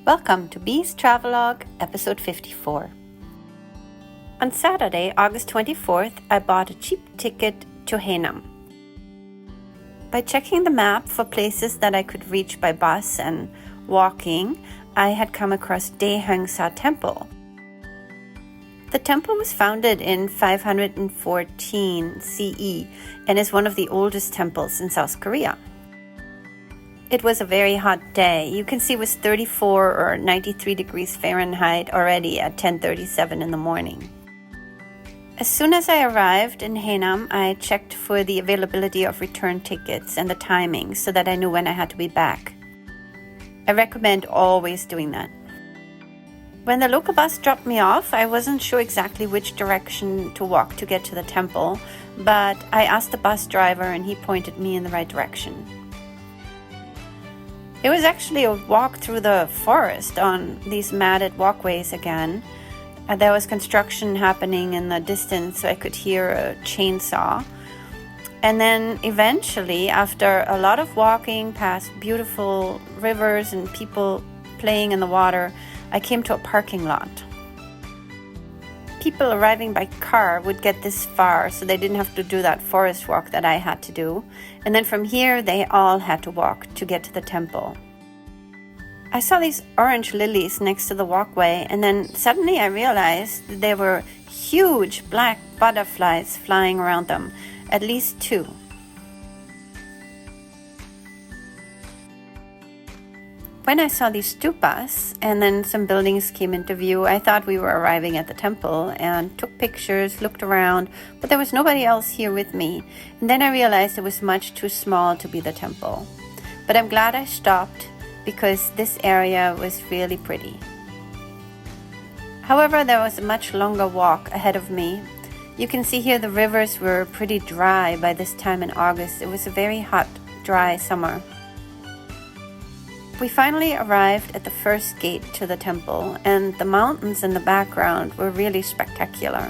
Welcome to Bee's Travelogue, episode 54. On Saturday, August 24th, I bought a cheap ticket to Haenam. By checking the map for places that I could reach by bus and walking, I had come across Daeheungsa Temple. The temple was founded in 514 CE and is one of the oldest temples in South Korea. It was a very hot day. You can see it was 34 or 93 degrees Fahrenheit already at 10:37 in the morning. As soon as I arrived in Haenam, I checked for the availability of return tickets and the timing so that I knew when I had to be back. I recommend always doing that. When the local bus dropped me off, I wasn't sure exactly which direction to walk to get to the temple, but I asked the bus driver and he pointed me in the right direction. It was actually a walk through the forest on these matted walkways again. There was construction happening in the distance, so I could hear a chainsaw. And then eventually, after a lot of walking past beautiful rivers and people playing in the water, I came to a parking lot. People arriving by car would get this far, so they didn't have to do that forest walk that I had to do. And then from here, they all had to walk to get to the temple. I saw these orange lilies next to the walkway, and then suddenly I realized that there were huge black butterflies flying around them, at least 2. When I saw these stupas and then some buildings came into view, I thought we were arriving at the temple and took pictures, looked around, but there was nobody else here with me. And then I realized it was much too small to be the temple. But I'm glad I stopped because this area was really pretty. However, there was a much longer walk ahead of me. You can see here the rivers were pretty dry by this time in August. It was a very hot, dry summer. We finally arrived at the first gate to the temple, and the mountains in the background were really spectacular.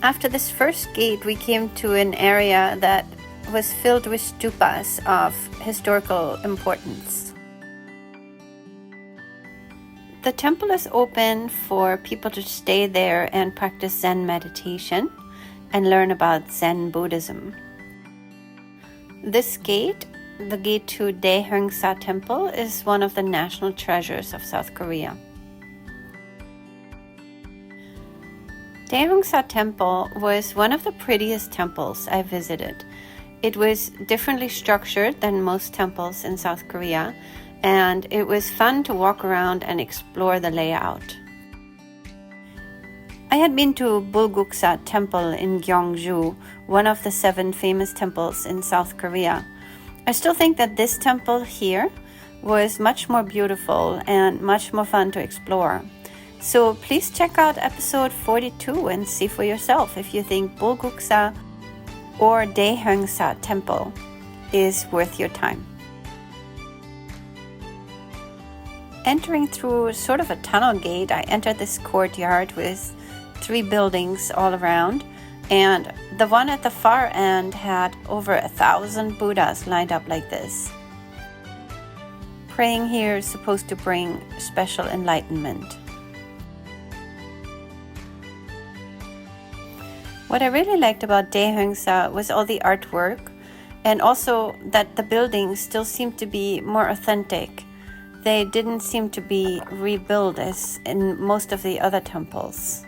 After this first gate, we came to an area that was filled with stupas of historical importance. The temple is open for people to stay there and practice Zen meditation and learn about Zen Buddhism. This gate, the gate to Daeheungsa Temple, is one of the national treasures of South Korea. Daeheungsa Temple was one of the prettiest temples I visited. It was differently structured than most temples in South Korea, and it was fun to walk around and explore the layout. I had been to Bulguksa Temple in Gyeongju, one of the 7 famous temples in South Korea. I still think that this temple here was much more beautiful and much more fun to explore. So please check out episode 42 and see for yourself if you think Bulguksa or Daeheungsa Temple is worth your time. Entering through sort of a tunnel gate, I entered this courtyard with 3 buildings all around, and the one at the far end had over 1,000 Buddhas lined up like this. Praying here is supposed to bring special enlightenment. What I really liked about Daeheungsa was all the artwork, and also that the buildings still seemed to be more authentic. They didn't seem to be rebuilt as in most of the other temples.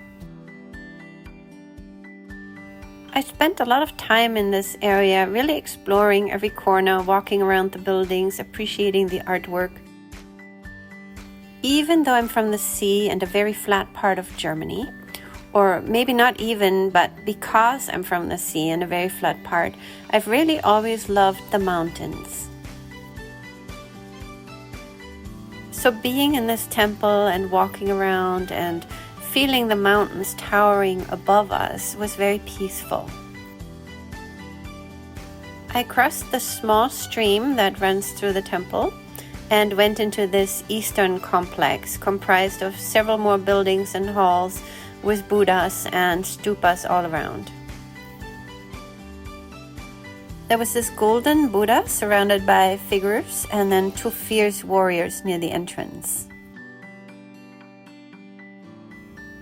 I spent a lot of time in this area, really exploring every corner, walking around the buildings, appreciating the artwork. Even though I'm from the sea and a very flat part of Germany, or maybe not even, but because I'm from the sea and a very flat part, I've really always loved the mountains. So being in this temple and walking around and feeling the mountains towering above us was very peaceful. I crossed the small stream that runs through the temple and went into this eastern complex comprised of several more buildings and halls with Buddhas and stupas all around. There was this golden Buddha surrounded by figures and then two fierce warriors near the entrance.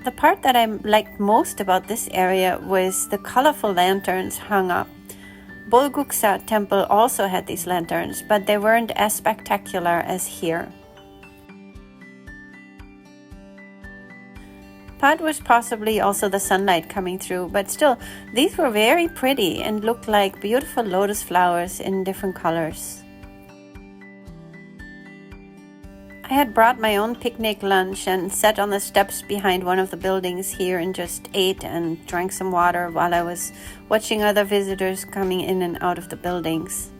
The part that I liked most about this area was the colorful lanterns hung up. Daeheungsa temple also had these lanterns, but they weren't as spectacular as here. Part was possibly also the sunlight coming through, but still, these were very pretty and looked like beautiful lotus flowers in different colors. I had brought my own picnic lunch and sat on the steps behind one of the buildings here and just ate and drank some water while I was watching other visitors coming in and out of the buildings.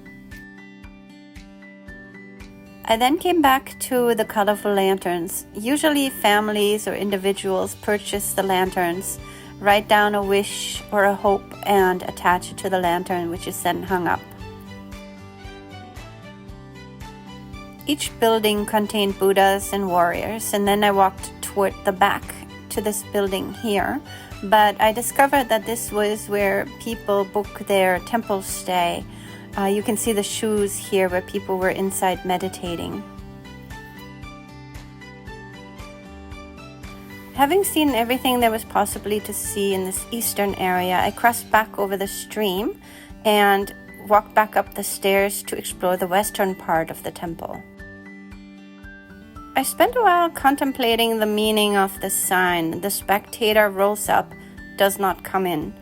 I then came back to the colorful lanterns. Usually families or individuals purchase the lanterns, write down a wish or a hope and attach it to the lantern, which is then hung up. Each building contained Buddhas and warriors, and then I walked toward the back to this building here, but I discovered that this was where people book their temple stay. You can see the shoes here where people were inside meditating. Having seen everything there was possibly to see in this eastern area, I crossed back over the stream and walked back up the stairs to explore the western part of the temple. I spent a while contemplating the meaning of the sign, "The spectator rolls up, does not come in."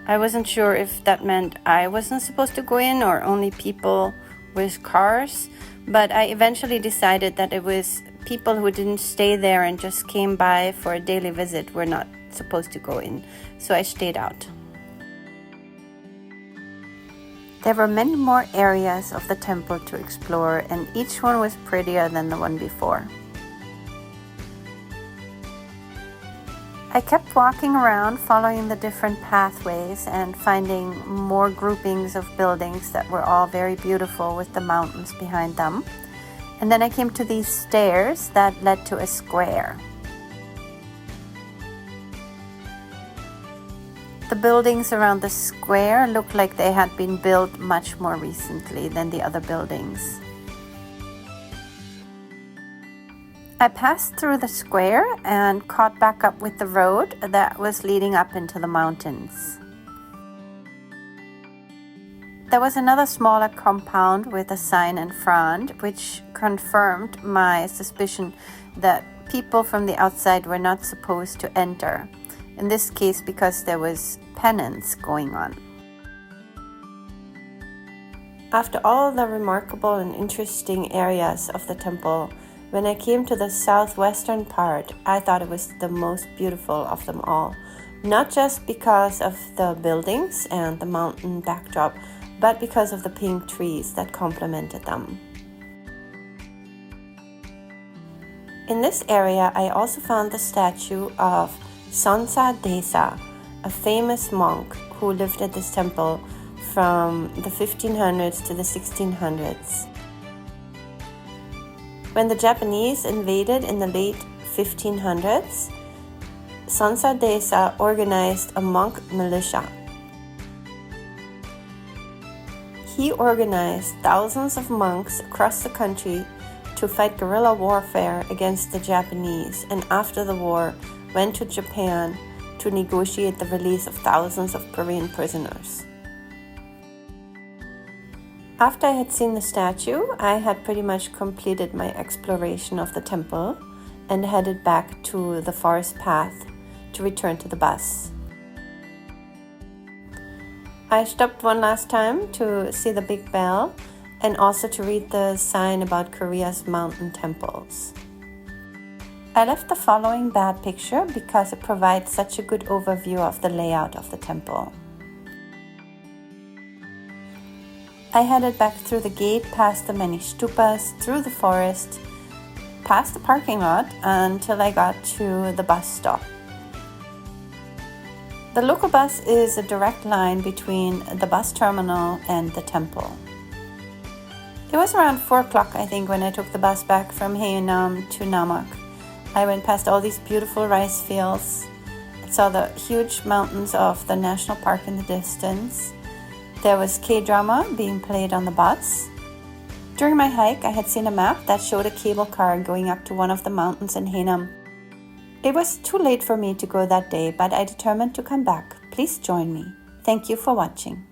I wasn't sure if that meant I wasn't supposed to go in or only people with cars, but I eventually decided that it was people who didn't stay there and just came by for a daily visit were not supposed to go in, so I stayed out. There were many more areas of the temple to explore, and each one was prettier than the one before. I kept walking around, following the different pathways and finding more groupings of buildings that were all very beautiful with the mountains behind them. And then I came to these stairs that led to a square. The buildings around the square looked like they had been built much more recently than the other buildings. I passed through the square and caught back up with the road that was leading up into the mountains. There was another smaller compound with a sign in front, which confirmed my suspicion that people from the outside were not supposed to enter, in this case because there was penance going on. After all the remarkable and interesting areas of the temple, when I came to the southwestern part, I thought it was the most beautiful of them all, not just because of the buildings and the mountain backdrop, but because of the pink trees that complemented them. In this area, I also found the statue of Daeheungsa, a famous monk who lived at this temple from the 1500s to the 1600s. When the Japanese invaded in the late 1500s, Daeheungsa organized a monk militia. He organized thousands of monks across the country to fight guerrilla warfare against the Japanese, and after the war went to Japan to negotiate the release of thousands of Korean prisoners. After I had seen the statue, I had pretty much completed my exploration of the temple and headed back to the forest path to return to the bus. I stopped one last time to see the big bell and also to read the sign about Korea's mountain temples. I left the following bad picture because it provides such a good overview of the layout of the temple. I headed back through the gate, past the many stupas, through the forest, past the parking lot until I got to the bus stop. The local bus is a direct line between the bus terminal and the temple. It was around 4 o'clock, I think, when I took the bus back from Haenam to Namak. I went past all these beautiful rice fields, saw the huge mountains of the national park in the distance, There was K-drama being played on the bus. During my hike, I had seen a map that showed a cable car going up to one of the mountains in Haenam. It was too late for me to go that day, but I determined to come back. Please join me. Thank you for watching.